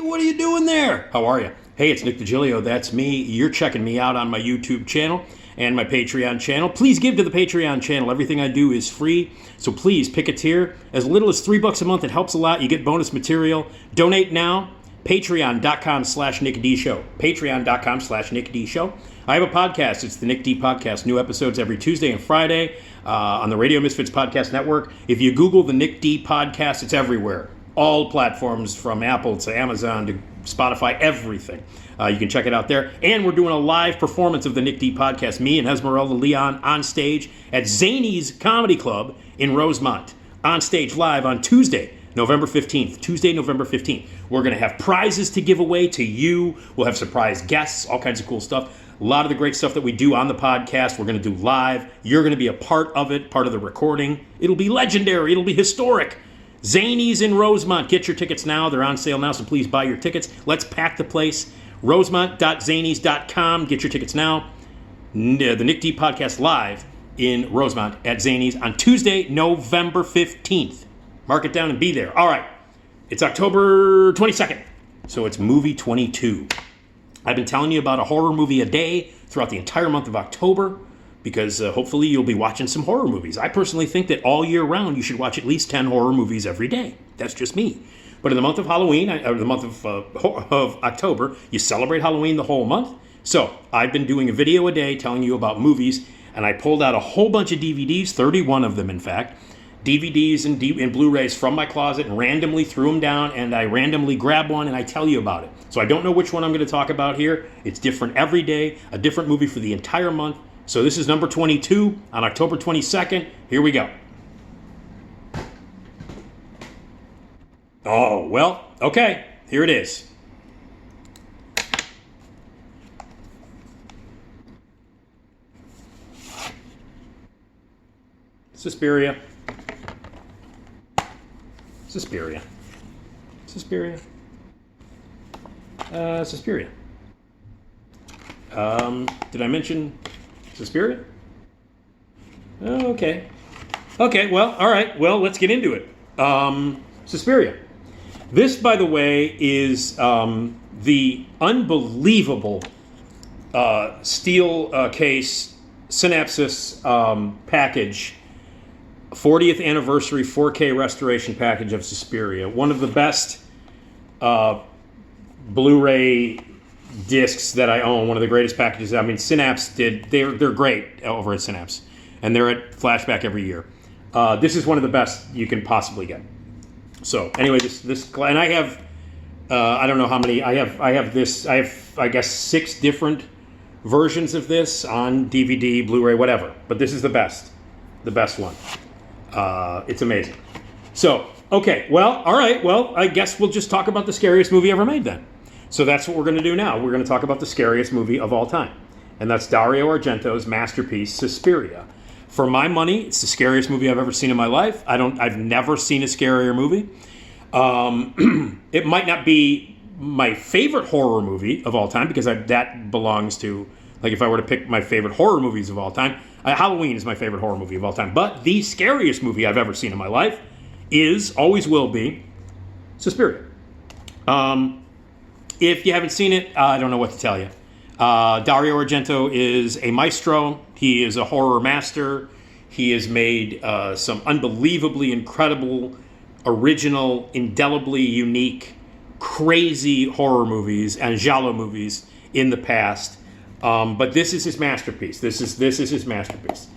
What are you doing there? How are you? Hey, it's Nick Digilio. That's me. You're checking me out on my YouTube channel and my Patreon channel. Please give to the Patreon channel. Everything I do is free, so please pick a tier. As little as $3 a month, it helps a lot. You get bonus material. Donate now. Patreon.com/Nick D Show. Patreon.com/Nick D Show. I have a podcast. It's the Nick D Podcast. New episodes every Tuesday and Friday on the Radio Misfits Podcast Network. If you Google the Nick D Podcast, it's everywhere. All platforms from Apple to Amazon to Spotify, everything. You can check it out there. And we're doing a live performance of the Nick D Podcast, me and Esmeralda Leon on stage at Zany's Comedy Club in Rosemont. On stage live on Tuesday, November 15th. Tuesday, November 15th. We're going to have prizes to give away to you. We'll have surprise guests, all kinds of cool stuff. A lot of the great stuff that we do on the podcast, we're going to do live. You're going to be a part of it, part of the recording. It'll be legendary. It'll be historic. Zany's in Rosemont. Get your tickets now. They're on sale now, so please buy your tickets. Let's pack the place. Rosemont.zanys.com. Get your tickets now. The Nick D Podcast live in Rosemont at Zany's on Tuesday, November 15th. Mark it down and be there. All right. It's October 22nd, so it's movie 22. I've been telling you about a horror movie a day throughout the entire month of October, because hopefully you'll be watching some horror movies. I personally think that all year round you should watch at least 10 horror movies every day. That's just me. But in the month of Halloween, or the month of October, you celebrate Halloween the whole month. So I've been doing a video a day telling you about movies, and I pulled out a whole bunch of DVDs, 31 of them in fact, DVDs and Blu-rays from my closet and randomly threw them down, and I randomly grab one and I tell you about it. So I don't know which one I'm going to talk about here. It's different every day, a different movie for the entire month. So this is number 22 on October 22nd. Here we go. Oh, well, okay. Here it is. Suspiria. Suspiria. Suspiria. Suspiria. Did I mention Suspiria? Oh, okay. Okay, well, all right. Well, let's get into it. Suspiria. This, by the way, is the unbelievable steel case Synapsis package, 40th anniversary 4K restoration package of Suspiria. One of the best Blu-ray discs that I own, one of the greatest packages. I mean, Synapse they're great over at Synapse, and they're at Flashback every year. This is one of the best you can possibly get. So anyway, this and I have I don't know how many I have I guess 6 different versions of this on DVD, Blu-ray, whatever. But this is the best one. It's amazing. So okay, well, all right, well, I guess we'll just talk about the scariest movie ever made then. So that's what we're going to do now. We're going to talk about the scariest movie of all time. And that's Dario Argento's masterpiece, Suspiria. For my money, it's the scariest movie I've ever seen in my life. I've never seen a scarier movie. It might not be my favorite horror movie of all time, because that belongs to, like, if I were to pick my favorite horror movies of all time, Halloween is my favorite horror movie of all time. But the scariest movie I've ever seen in my life always will be, Suspiria. If you haven't seen it, I don't know what to tell you. Dario Argento is a maestro. He is a horror master. He has made some unbelievably incredible, original, indelibly unique, crazy horror movies and giallo movies in the past. But this is his masterpiece. This is his masterpiece.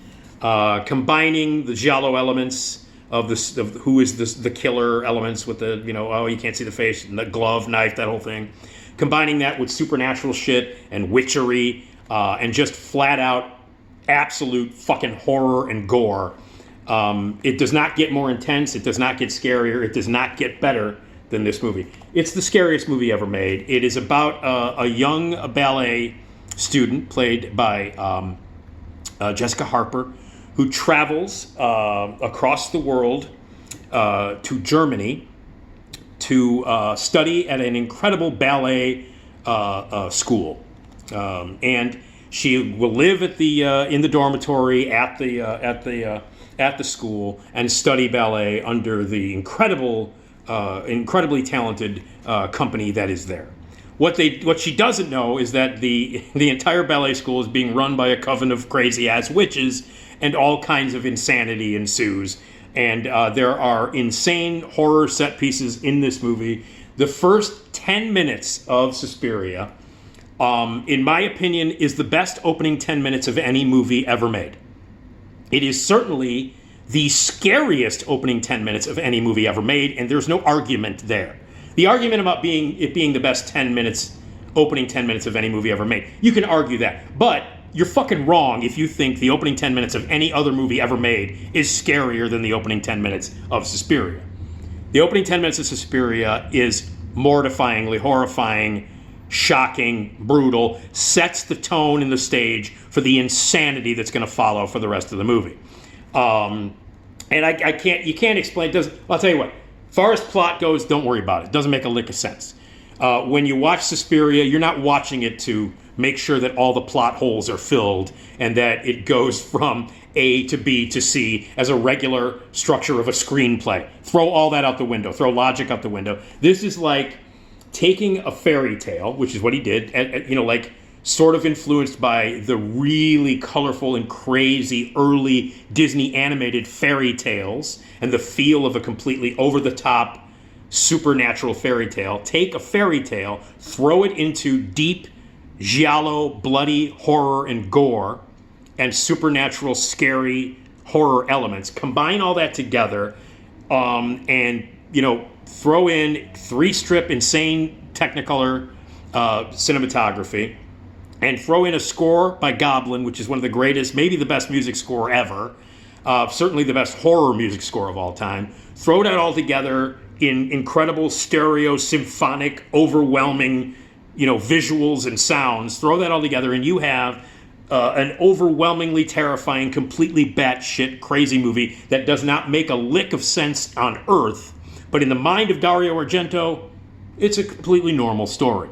Combining the giallo elements of who is the killer elements with the, you can't see the face, and the glove, knife, that whole thing. Combining that with supernatural shit and witchery and just flat out absolute fucking horror and gore. It does not get more intense. It does not get scarier. It does not get better than this movie. It's the scariest movie ever made. It is about a young ballet student played by Jessica Harper, who travels across the world to Germany to study at an incredible ballet school, and she will live at the in the dormitory at the school and study ballet under the incredible incredibly talented company that is there. What she doesn't know is that the entire ballet school is being run by a coven of crazy ass witches, and all kinds of insanity ensues. And there are insane horror set pieces in this movie. The first 10 minutes of Suspiria, in my opinion, is the best opening 10 minutes of any movie ever made. It is certainly the scariest opening 10 minutes of any movie ever made, and there's no argument there. The argument about it being the best 10 minutes, opening 10 minutes of any movie ever made, you can argue that. But you're fucking wrong if you think the opening 10 minutes of any other movie ever made is scarier than the opening 10 minutes of Suspiria. The opening 10 minutes of Suspiria is mortifyingly horrifying, shocking, brutal, sets the tone and the stage for the insanity that's going to follow for the rest of the movie. And you can't explain, I'll tell you what, as far as plot goes, don't worry about it. It doesn't make a lick of sense. When you watch Suspiria, you're not watching it to make sure that all the plot holes are filled and that it goes from A to B to C as a regular structure of a screenplay. Throw all that out the window. Throw logic out the window. This is like taking a fairy tale, which is what he did, like sort of influenced by the really colorful and crazy early Disney animated fairy tales and the feel of a completely over-the-top supernatural fairy tale. Take a fairy tale, throw it into deep, giallo, bloody horror and gore and supernatural, scary horror elements. Combine all that together and, throw in 3-strip insane Technicolor cinematography and throw in a score by Goblin, which is one of the greatest, maybe the best music score ever, certainly the best horror music score of all time. Throw that all together in incredible stereo, symphonic, overwhelming, visuals and sounds. Throw that all together and you have an overwhelmingly terrifying, completely batshit crazy movie that does not make a lick of sense on Earth, but in the mind of Dario Argento, it's a completely normal story.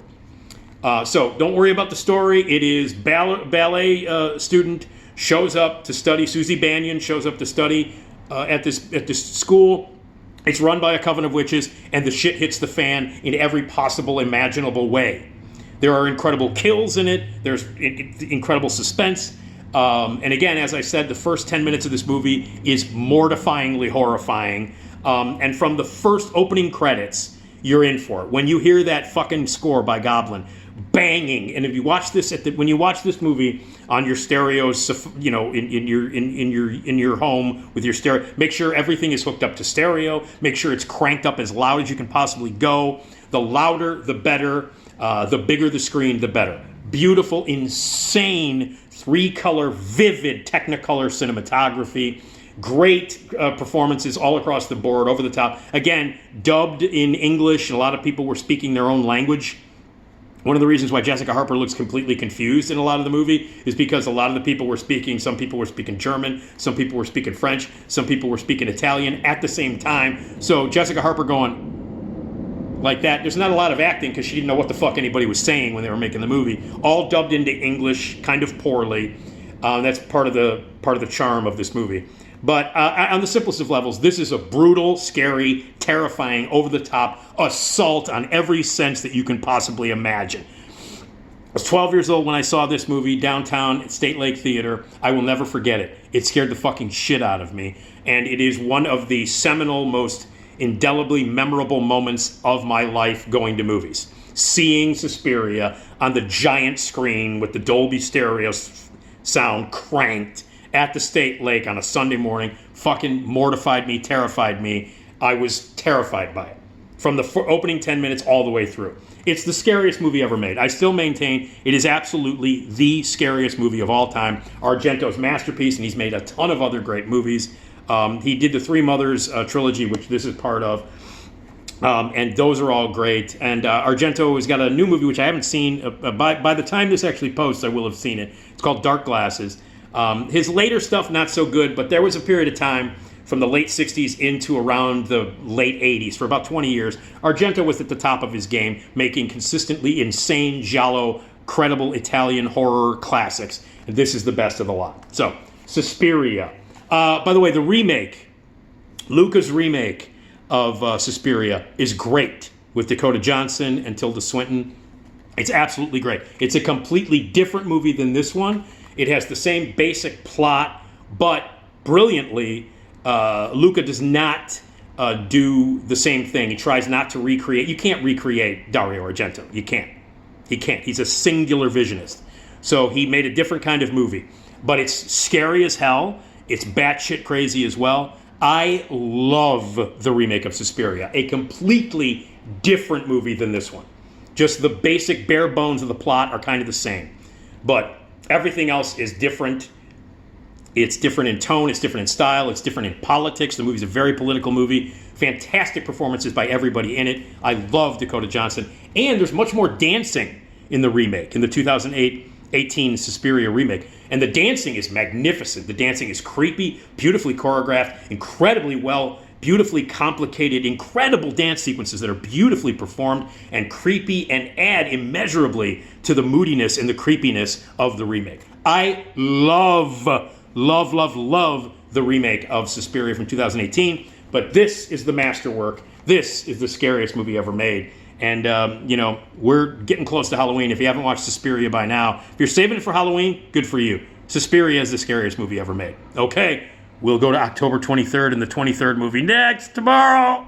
So don't worry about the story. It is ballet student shows up to study. Susie Bannion shows up to study at this school. It's run by a coven of witches, and the shit hits the fan in every possible imaginable way. There are incredible kills in it. There's incredible suspense. And again, as I said, the first 10 minutes of this movie is mortifyingly horrifying. And from the first opening credits, you're in for it. When you hear that fucking score by Goblin banging, and if you watch this when you watch this movie on your stereos, in your home with your stereo, make sure everything is hooked up to stereo. Make sure it's cranked up as loud as you can possibly go. The louder, the better. The bigger the screen, the better. Beautiful, insane, 3-color, vivid Technicolor cinematography. Great performances all across the board, over the top. Again, dubbed in English. A lot of people were speaking their own language. One of the reasons why Jessica Harper looks completely confused in a lot of the movie is because a lot of the people were speaking, some people were speaking German, some people were speaking French, some people were speaking Italian at the same time. So Jessica Harper going like that, there's not a lot of acting because she didn't know what the fuck anybody was saying when they were making the movie. All dubbed into English, kind of poorly. That's part of the charm of this movie. But on the simplest of levels, this is a brutal, scary, terrifying, over-the-top assault on every sense that you can possibly imagine. I was 12 years old when I saw this movie downtown at State Lake Theater. I will never forget it. It scared the fucking shit out of me. And it is one of the seminal, most indelibly memorable moments of my life going to movies. Seeing Suspiria on the giant screen with the Dolby stereo sound cranked at the State Lake on a Sunday morning fucking mortified me, terrified me. I was terrified by it. From the opening 10 minutes all the way through. It's the scariest movie ever made. I still maintain it is absolutely the scariest movie of all time. Argento's masterpiece, and he's made a ton of other great movies. He did the Three Mothers trilogy, which this is part of. And those are all great. And Argento has got a new movie, which I haven't seen. By the time this actually posts, I will have seen it. It's called Dark Glasses. His later stuff, not so good, but there was a period of time from the late 60s into around the late 80s, for about 20 years, Argento was at the top of his game, making consistently insane, giallo, credible Italian horror classics. And this is the best of the lot. So, Suspiria. By the way, the remake, Luca's remake, of Suspiria is great with Dakota Johnson and Tilda Swinton. It's absolutely great. It's a completely different movie than this one. It has the same basic plot, but brilliantly, Luca does not do the same thing. He tries not to recreate. You can't recreate Dario Argento. You can't. He can't. He's a singular visionist. So he made a different kind of movie. But it's scary as hell. It's batshit crazy as well. I love the remake of Suspiria. A completely different movie than this one. Just the basic bare bones of the plot are kind of the same. But everything else is different. It's different in tone, it's different in style, it's different in politics. The movie's a very political movie. Fantastic performances by everybody in it. I love Dakota Johnson. And there's much more dancing in the remake, in the 2018 Suspiria remake. And the dancing is magnificent. The dancing is creepy, beautifully choreographed, incredibly well, beautifully complicated, incredible dance sequences that are beautifully performed and creepy and add immeasurably to the moodiness and the creepiness of the remake. I love the remake of Suspiria from 2018, but this is the masterwork. This is the scariest movie ever made. And, we're getting close to Halloween. If you haven't watched Suspiria by now, if you're saving it for Halloween, good for you. Suspiria is the scariest movie ever made. Okay, we'll go to October 23rd and the 23rd movie next tomorrow.